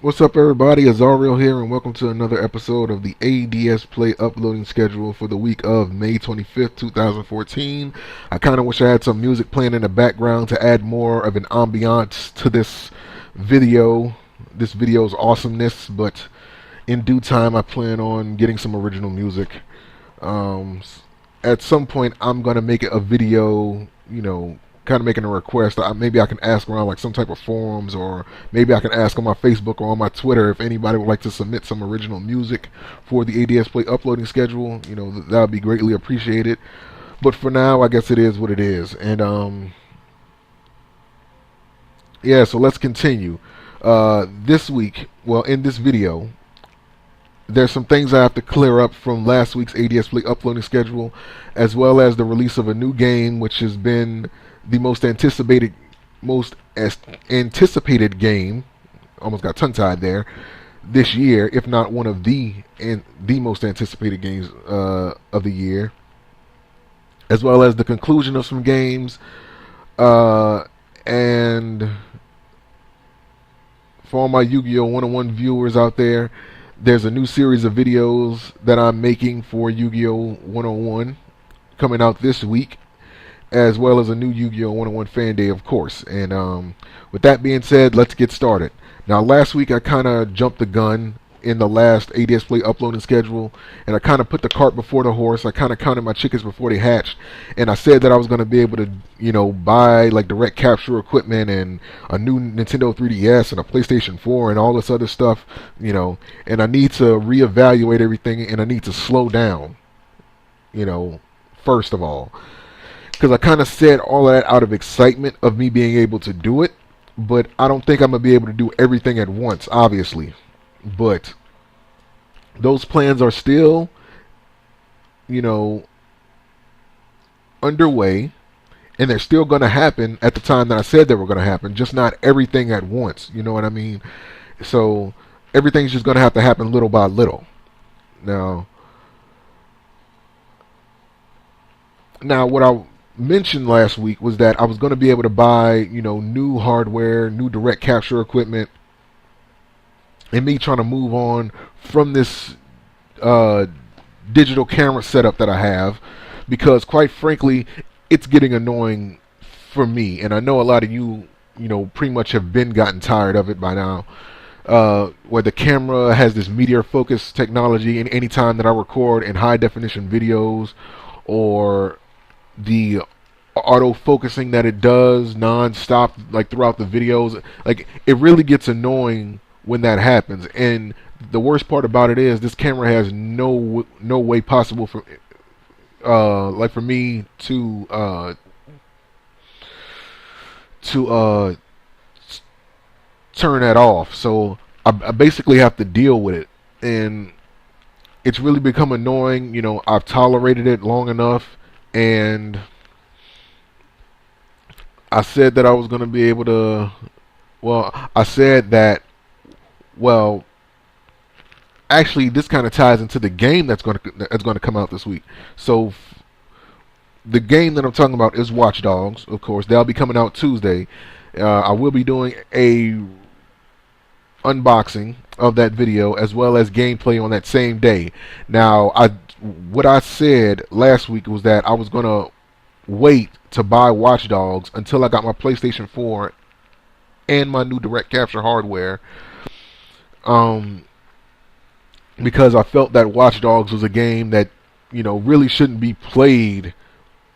What's up, everybody? Azariel here, and welcome to another episode of the A-DSpLAY uploading schedule for the week of May 25th, 2014. I kind of wish I had some music playing in the background to add more of an ambiance to this video's awesomeness, but in due time I plan on getting some original music. At some point I'm going to make a video, kind of making a request. Maybe I can ask around like some type of forums, or maybe I can ask on my Facebook or on my Twitter if anybody would like to submit some original music for the A-DSpLAY uploading schedule. That would be greatly appreciated. But for now, I guess it is what it is. And yeah, so let's continue. This week, well, in this video, there's some things I have to clear up from last week's A-DSpLAY uploading schedule, as well as the release of a new game, which has been the most anticipated game, almost got tongue-tied there, this year, if not one of the most anticipated games of the year, as well as the conclusion of some games, and for all my YuGiOh 101 viewers out there, there's a new series of videos that I'm making for YuGiOh 101 coming out this week, as well as a new YuGiOh 101 fan day, of course. And with that being said, let's get started. Now, last week I kind of jumped the gun in the last A-DSpLAY uploading schedule, and I kind of put the cart before the horse. I kind of counted my chickens before they hatched, and I said that I was going to be able to, buy like direct capture equipment and a new Nintendo 3DS and a PlayStation 4 and all this other stuff, and I need to reevaluate everything, and I need to slow down, first of all. Because I kind of said all of that out of excitement of me being able to do it, but I don't think I'm going to be able to do everything at once, obviously. But those plans are still, underway, and they're still going to happen at the time that I said they were going to happen, just not everything at once, you know what I mean? So everything's just going to have to happen little by little. Now what I mentioned last week was that I was going to be able to buy, new hardware, new direct capture equipment, and me trying to move on from this digital camera setup that I have, because quite frankly, it's getting annoying for me, and I know a lot of you, pretty much have gotten tired of it by now. Where the camera has this meteor focus technology, and any time that I record in high definition videos, or the auto focusing that it does non-stop, like throughout the videos, like it really gets annoying when that happens. And the worst part about it is this camera has no way possible for for me to turn that off. So I basically have to deal with it, and it's really become annoying. I've tolerated it long enough, and I said that I was going to be able to, actually this kind of ties into the game that's going to come out this week. So the game that I'm talking about is WatchDogs, of course. They'll be coming out Tuesday. I will be doing a unboxing of that video, as well as gameplay on that same day. Now, what I said last week was that I was going to wait to buy WatchDogs until I got my PlayStation 4 and my new direct capture hardware, because I felt that WatchDogs was a game that really shouldn't be played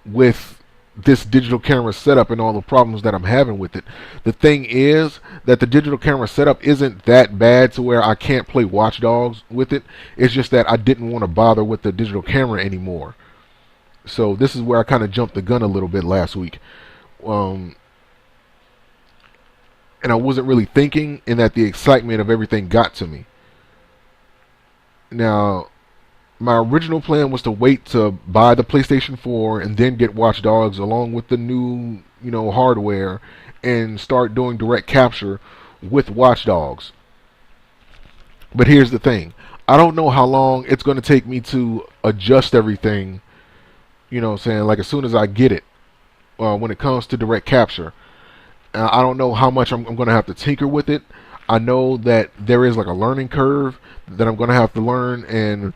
with this digital camera setup and all the problems that I'm having with it. The thing is that the digital camera setup isn't that bad to where I can't play WatchDogs with it. It's just that I didn't want to bother with the digital camera anymore. So this is where I kind of jumped the gun a little bit last week. And I wasn't really thinking, and that the excitement of everything got to me. Now, my original plan was to wait to buy the PlayStation 4 and then get WatchDogs along with the new, hardware, and start doing direct capture with WatchDogs. But here's the thing. I don't know how long it's going to take me to adjust everything, like as soon as I get it. when it comes to direct capture. I don't know how much I'm going to have to tinker with it. I know that there is like a learning curve that I'm going to have to learn, and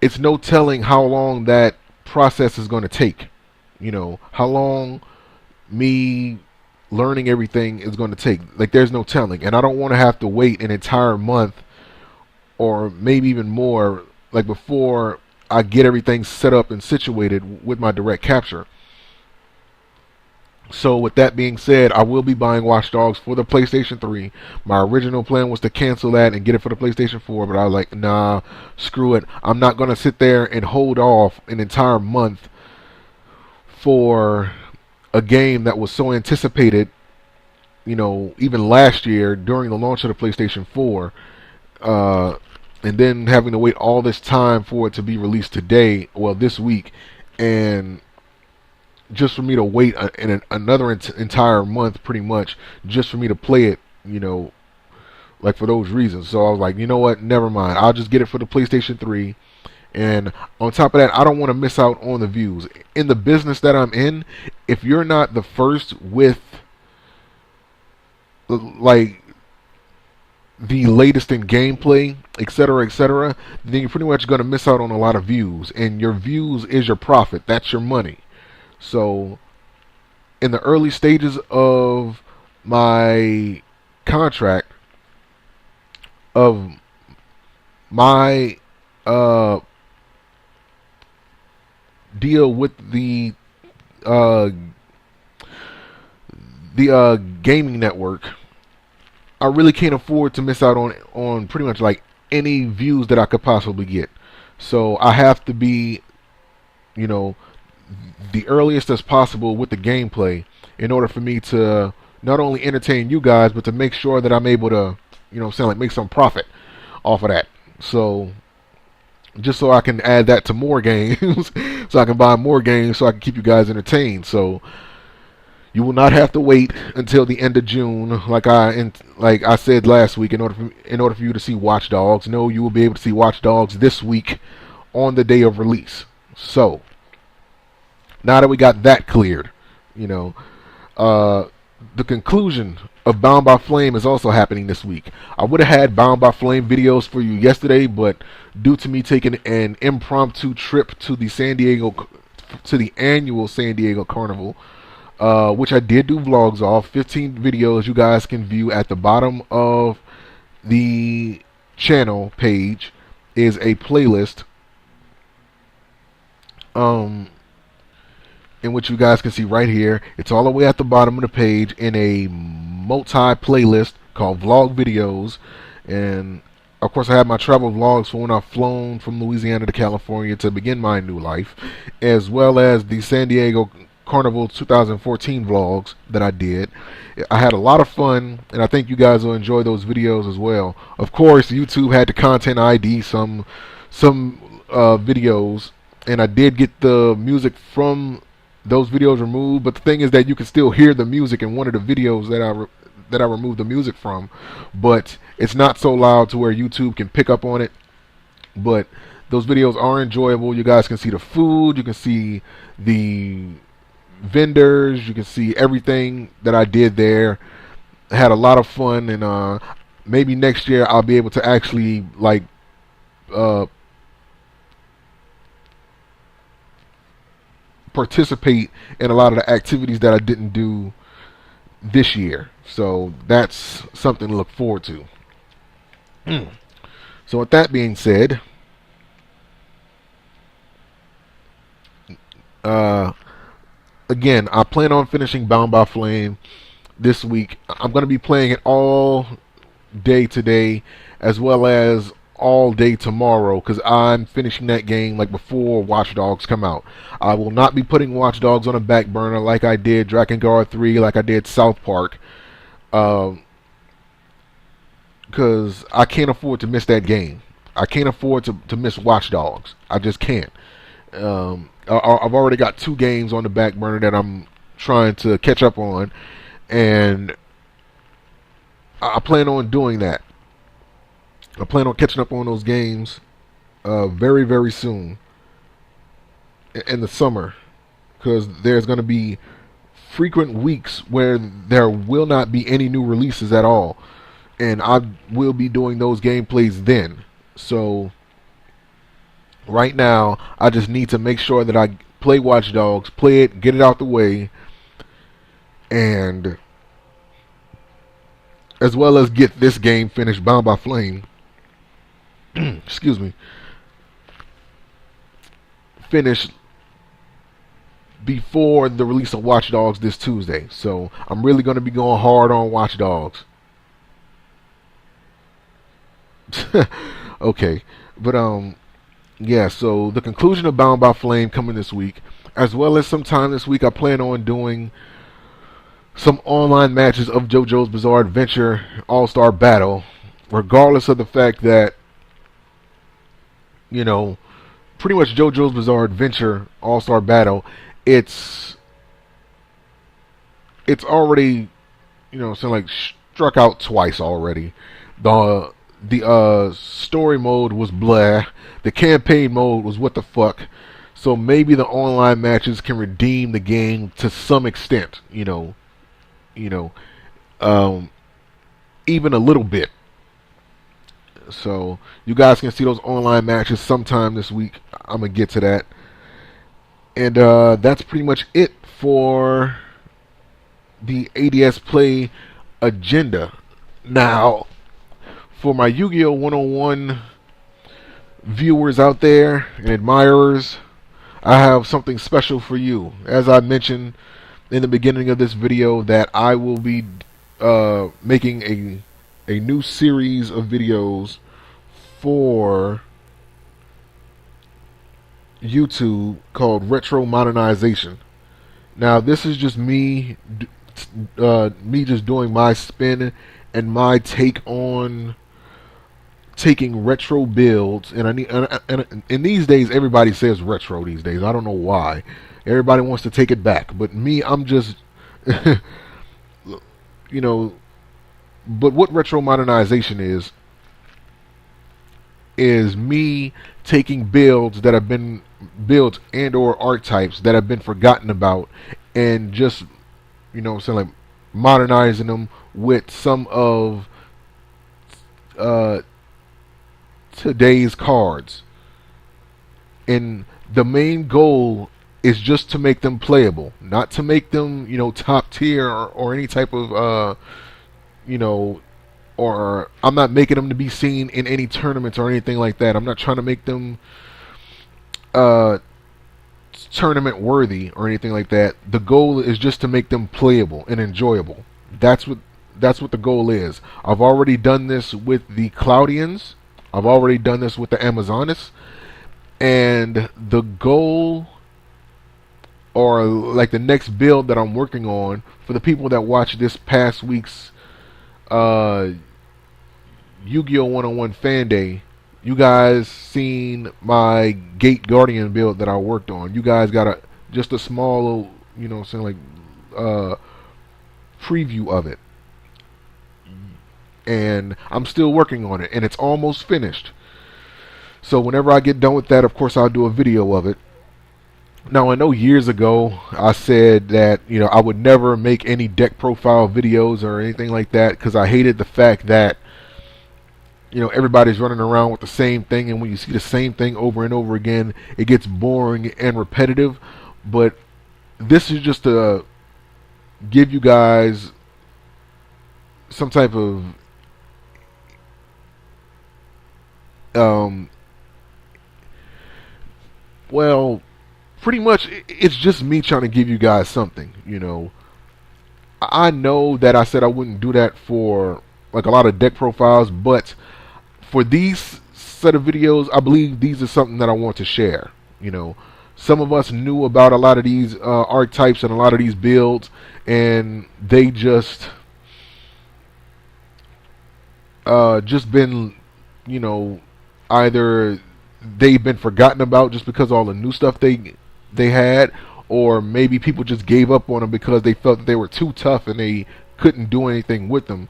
it's no telling how long that process is going to take. You know, how long me learning everything is going to take. Like, there's no telling. And I don't want to have to wait an entire month or maybe even more, like, before I get everything set up and situated with my direct capture. So with that being said, I will be buying Watch Dogs for the PlayStation 3. My original plan was to cancel that and get it for the PlayStation 4, but I was like, nah, screw it. I'm not going to sit there and hold off an entire month for a game that was so anticipated, you know, even last year during the launch of the PlayStation 4, and then having to wait all this time for it to be released today, well, this week, and just for me to wait another entire month, pretty much, just for me to play it, you know, like for those reasons. So I was like, you know what, never mind. I'll just get it for the PlayStation 3. And on top of that, I don't want to miss out on the views. In the business that I'm in, if you're not the first with, like, the latest in gameplay, etc., then you're pretty much going to miss out on a lot of views. And your views is your profit. That's your money. So, in the early stages of my contract, of my deal with the gaming network, I really can't afford to miss out on pretty much like any views that I could possibly get. So I have to be, you know, the earliest as possible with the gameplay in order for me to not only entertain you guys, but to make sure that I'm able to, you know, like make some profit off of that. So just so I can add that to more games, so I can buy more games, so I can keep you guys entertained. So you will not have to wait until the end of June, like I said last week, in order for you to see Watch Dogs. No, you will be able to see Watch Dogs this week on the day of release. So now that we got that cleared, you know, the conclusion of Bound by Flame is also happening this week. I would have had Bound by Flame videos for you yesterday, but due to me taking an impromptu trip to the annual San Diego Carnival, which I did do vlogs off, 15 videos you guys can view at the bottom of the channel page is a playlist, in which you guys can see right here. It's all the way at the bottom of the page in a multi-playlist called Vlog Videos. And of course I have my travel vlogs for when I've flown from Louisiana to California to begin my new life, as well as the San Diego Carnival 2014 vlogs that I did. I had a lot of fun, and I think you guys will enjoy those videos as well. Of course, YouTube had to content ID some videos, and I did get the music from those videos removed, but the thing is that you can still hear the music in one of the videos that I removed the music from, but it's not so loud to where YouTube can pick up on it. But those videos are enjoyable. You guys can see the food, you can see the vendors, you can see everything that I did there. I had a lot of fun, and maybe next year I'll be able to actually like participate in a lot of the activities that I didn't do this year. So that's something to look forward to. So with that being said, again, I plan on finishing Bound by Flame this week. I'm going to be playing it all day today, as well as all day tomorrow, because I'm finishing that game like before Watch Dogs come out. I will not be putting Watch Dogs on a back burner like I did Drakengard 3, like I did South Park, because I can't afford to miss that game. I can't afford to miss Watch Dogs. I just can't. I've already got 2 games on the back burner that I'm trying to catch up on, and I plan on doing that. I plan on catching up on those games very, very soon. in the summer, because there's going to be frequent weeks where there will not be any new releases at all, and I will be doing those gameplays then. So right now, I just need to make sure that I play Watch Dogs, play it, get it out the way, and as well as get this game finished, Bound by Flame. Excuse me. Finished before the release of Watch Dogs this Tuesday. So I'm really going to be going hard on Watch Dogs. Okay, but yeah, so the conclusion of Bound by Flame coming this week, as well as sometime this week I plan on doing some online matches of JoJo's Bizarre Adventure All-Star Battle, regardless of the fact that, you know, pretty much JoJo's Bizarre Adventure All-Star Battle, it's already, you know, so like struck out twice already. The story mode was blah. The campaign mode was what the fuck. So maybe the online matches can redeem the game to some extent, even a little bit. So you guys can see those online matches sometime this week. I'm gonna get to that. And that's pretty much it for the ADSPLAY agenda. Now, for my Yu-Gi-Oh 101 viewers out there and admirers, I have something special for you. As I mentioned in the beginning of this video, that I will be making a new series of videos for YouTube called RetroModernization. Now, this is just me just doing my spin and my take on taking retro builds. And and these days everybody says retro these days. I don't know why. Everybody wants to take it back, but me, I'm just but what retro modernization is me taking builds that have been built and or archetypes that have been forgotten about, and just like modernizing them with some of today's cards. And the main goal is just to make them playable, not to make them top tier or any type of or I'm not making them to be seen in any tournaments or anything like that. I'm not trying to make them tournament worthy or anything like that. The goal is just to make them playable and enjoyable. That's what the goal is. I've already done this with the Cloudians. I've already done this with the Amazonas. And the goal, or like the next build that I'm working on, for the people that watch this past week's Yu-Gi-Oh 101 Fan Day, you guys seen my Gate Guardian build that I worked on. You guys got just a small, preview of it. And I'm still working on it, and it's almost finished. So whenever I get done with that, of course, I'll do a video of it. Now, I know years ago I said that I would never make any deck profile videos or anything like that, because I hated the fact that everybody's running around with the same thing, and when you see the same thing over and over again, it gets boring and repetitive. But this is just to give you guys some type of well, pretty much it's just me trying to give you guys something. I know that I said I wouldn't do that for like a lot of deck profiles, but for these set of videos, I believe these are something that I want to share. Some of us knew about a lot of these archetypes and a lot of these builds, and they just been, either they've been forgotten about just because all the new stuff they had, or maybe people just gave up on them because they felt that they were too tough and they couldn't do anything with them.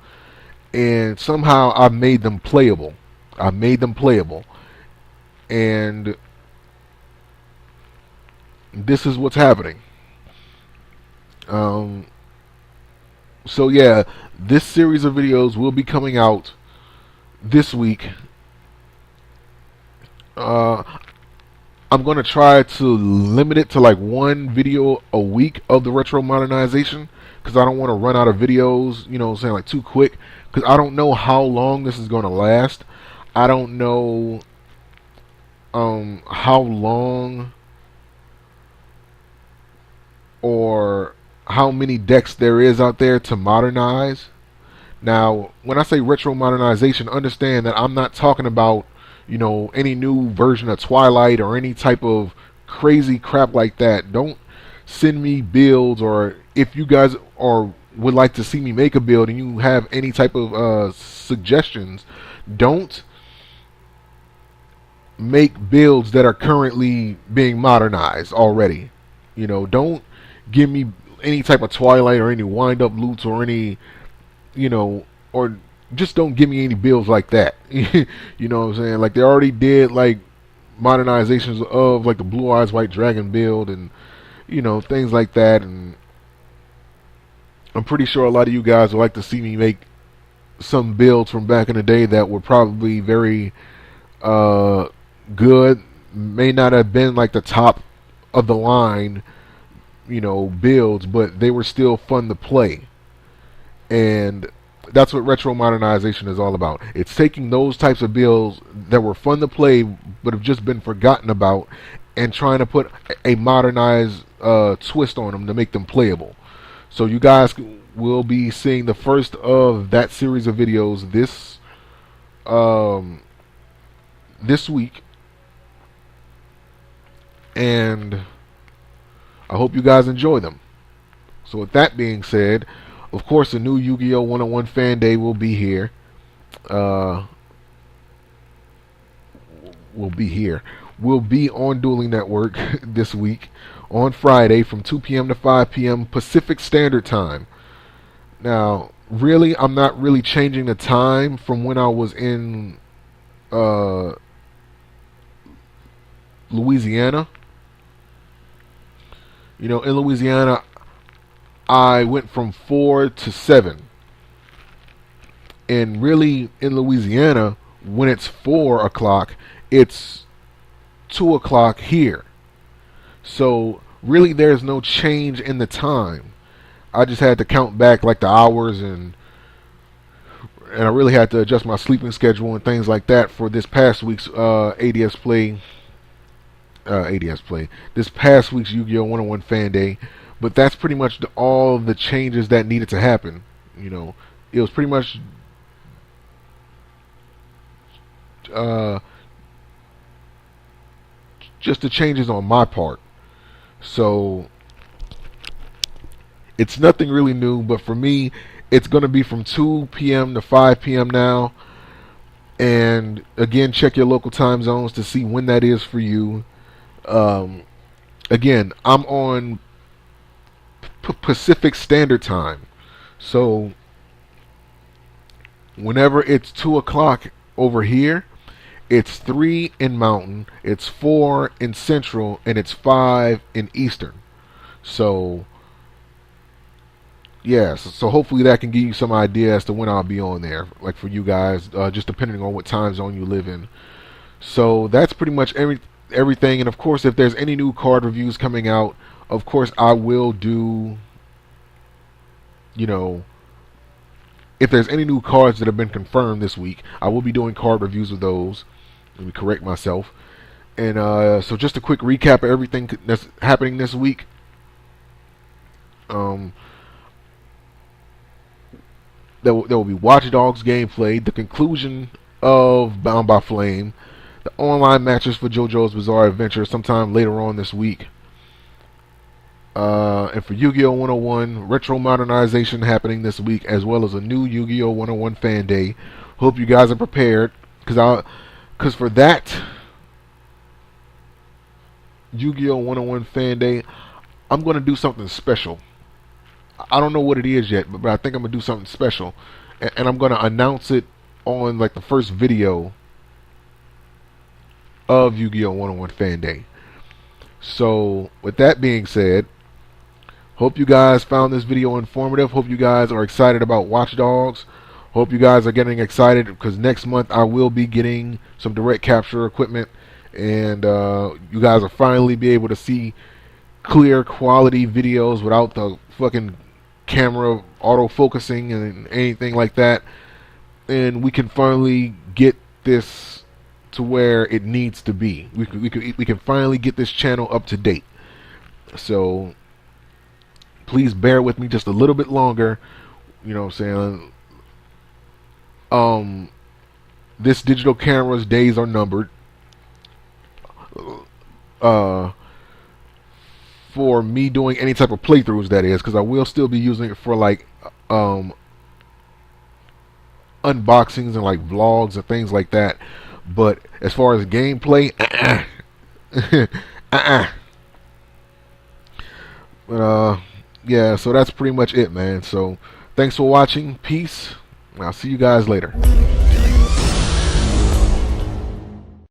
And somehow I made them playable. And this is what's happening. So yeah, this series of videos will be coming out this week. I'm going to try to limit it to like one video a week of the retro modernization, because I don't want to run out of videos, you know, saying like too quick, because I don't know how long this is going to last. I don't know how long or how many decks there is out there to modernize. Now, when I say retro modernization, understand that I'm not talking about, you know, any new version of Twilight or any type of crazy crap like that. Don't send me builds, or if you guys are would like to see me make a build and you have any type of suggestions, don't make builds that are currently being modernized already. You know, don't give me any type of Twilight or any wind up loots or any, you know, or just don't give me any builds like that. You know what I'm saying? Like, they already did like modernizations of like the Blue Eyes White Dragon build and, you know, things like that. And I'm pretty sure a lot of you guys would like to see me make some builds from back in the day that were probably very good. May not have been like the top of the line, you know, builds, but they were still fun to play. And that's what retro modernization is all about. It's taking those types of builds that were fun to play but have just been forgotten about, and trying to put a modernized twist on them to make them playable. So you guys will be seeing the first of that series of videos this week, and I hope you guys enjoy them. So with that being said, of course, the new Yu-Gi-Oh! 101 Fan Day will be here. We'll be on Dueling Network this week on Friday from 2 p.m. to 5 p.m. Pacific Standard Time. Now, really, I'm not really changing the time from when I was in Louisiana. You know, in Louisiana, I went from 4 to 7. And really, in Louisiana, when it's 4 o'clock, it's 2 o'clock here. So, really, there's no change in the time. I just had to count back like the hours, and I really had to adjust my sleeping schedule and things like that for this past week's ADSPLAY. This past week's Yu-Gi-Oh! 101 Fan Day. But that's pretty much all the changes that needed to happen. You know, it was pretty much just the changes on my part. So it's nothing really new, but for me, it's going to be from 2 p.m. to 5 p.m. now. And again, check your local time zones to see when that is for you. Again, I'm on Pacific Standard Time. So whenever it's 2 o'clock over here, it's 3 in Mountain, it's 4 in Central, and it's 5 in Eastern. So yeah, so hopefully that can give you some idea as to when I'll be on there, like for you guys, just depending on what time zone you live in. So that's pretty much everything. And of course, if there's any new card reviews coming out, of course I will do, you know, if there's any new cards that have been confirmed this week, I will be doing card reviews of those. Let me correct myself. And so just a quick recap of everything that's happening this week. There will be WatchDogs gameplay, the conclusion of Bound by Flame, the online matches for JoJo's Bizarre Adventure sometime later on this week. And for Yu-Gi-Oh! 101, Retro Modernization happening this week, as well as a new Yu-Gi-Oh! 101 Fan Day. Hope you guys are prepared, because for that Yu-Gi-Oh! 101 Fan Day, I'm going to do something special. I don't know what it is yet, but I think I'm going to do something special. And I'm going to announce it on like the first video of Yu-Gi-Oh! 101 Fan Day. So with that being said, hope you guys found this video informative. Hope you guys are excited about WatchDogs. Hope you guys are getting excited because next month I will be getting some direct capture equipment, and you guys will finally be able to see clear quality videos without the fucking camera auto focusing and anything like that. And we can finally get this to where it needs to be. We can finally get this channel up to date. So please bear with me just a little bit longer. You know what I'm saying? This digital camera's days are numbered. For me doing any type of playthroughs, that is, because I will still be using it for like unboxings and like vlogs and things like that. But as far as gameplay, But yeah, so that's pretty much it, man. So thanks for watching. Peace. I'll see you guys later.